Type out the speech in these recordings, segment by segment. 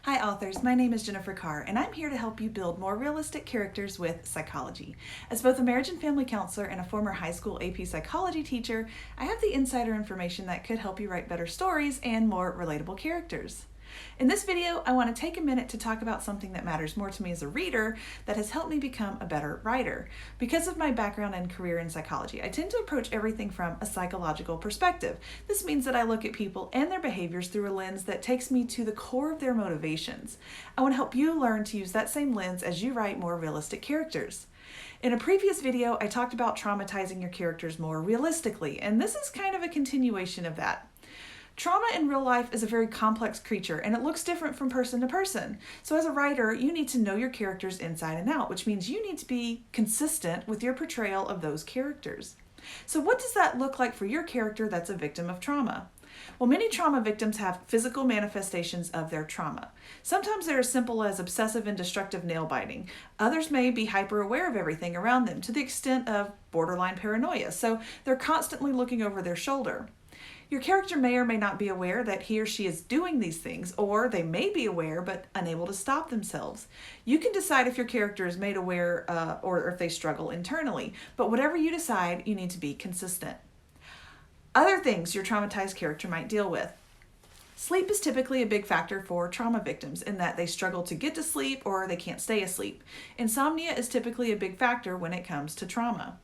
Hi authors, my name is Jennifer Carr and I'm here to help you build more realistic characters with psychology. As both a marriage and family counselor and a former high school AP psychology teacher, I have the insider information that could help you write better stories and more relatable characters. In this video, I want to take a minute to talk about something that matters more to me as a reader that has helped me become a better writer. Because of my background and career in psychology, I tend to approach everything from a psychological perspective. This means that I look at people and their behaviors through a lens that takes me to the core of their motivations. I want to help you learn to use that same lens as you write more realistic characters. In a previous video, I talked about traumatizing your characters more realistically, and this is kind of a continuation of that. Trauma in real life is a very complex creature and it looks different from person to person. So as a writer, you need to know your characters inside and out, which means you need to be consistent with your portrayal of those characters. So what does that look like for your character that's a victim of trauma? Well, many trauma victims have physical manifestations of their trauma. Sometimes they're as simple as obsessive and destructive nail biting. Others may be hyper aware of everything around them to the extent of borderline paranoia, so they're constantly looking over their shoulder. Your character may or may not be aware that he or she is doing these things, or they may be aware but unable to stop themselves. You can decide if your character is made aware or if they struggle internally, but whatever you decide, you need to be consistent. Other things your traumatized character might deal with. Sleep is typically a big factor for trauma victims in that they struggle to get to sleep or they can't stay asleep. Insomnia is typically a big factor when it comes to trauma.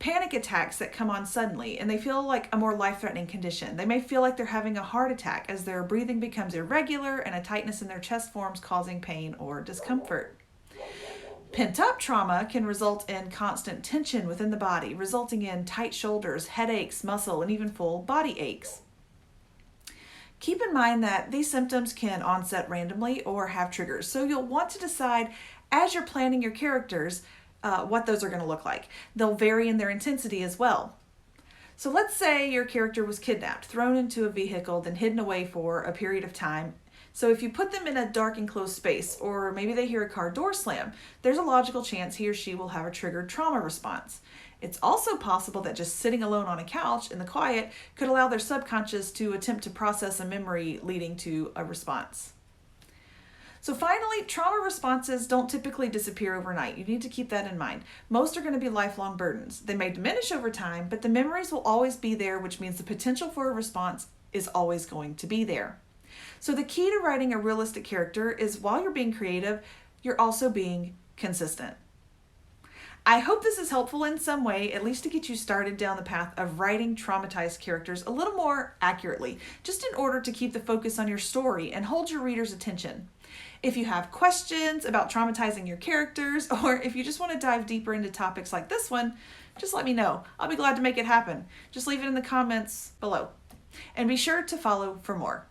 Panic attacks that come on suddenly and they feel like a more life-threatening condition. They may feel like they're having a heart attack as their breathing becomes irregular and a tightness in their chest forms, causing pain or discomfort. Pent-up trauma can result in constant tension within the body, resulting in tight shoulders, headaches, muscle, and even full body aches. Keep in mind that these symptoms can onset randomly or have triggers, so you'll want to decide as you're planning your characters what those are going to look like. They'll vary in their intensity as well. So let's say your character was kidnapped, thrown into a vehicle, then hidden away for a period of time. So if you put them in a dark enclosed space, or maybe they hear a car door slam, there's a logical chance he or she will have a triggered trauma response. It's also possible that just sitting alone on a couch in the quiet could allow their subconscious to attempt to process a memory leading to a response. So finally, trauma responses don't typically disappear overnight. You need to keep that in mind. Most are going to be lifelong burdens. They may diminish over time, but the memories will always be there, which means the potential for a response is always going to be there. So the key to writing a realistic character is while you're being creative, you're also being consistent. I hope this is helpful in some way, at least to get you started down the path of writing traumatized characters a little more accurately, just in order to keep the focus on your story and hold your reader's attention. If you have questions about traumatizing your characters, or if you just want to dive deeper into topics like this one, just let me know. I'll be glad to make it happen. Just leave it in the comments below. And be sure to follow for more.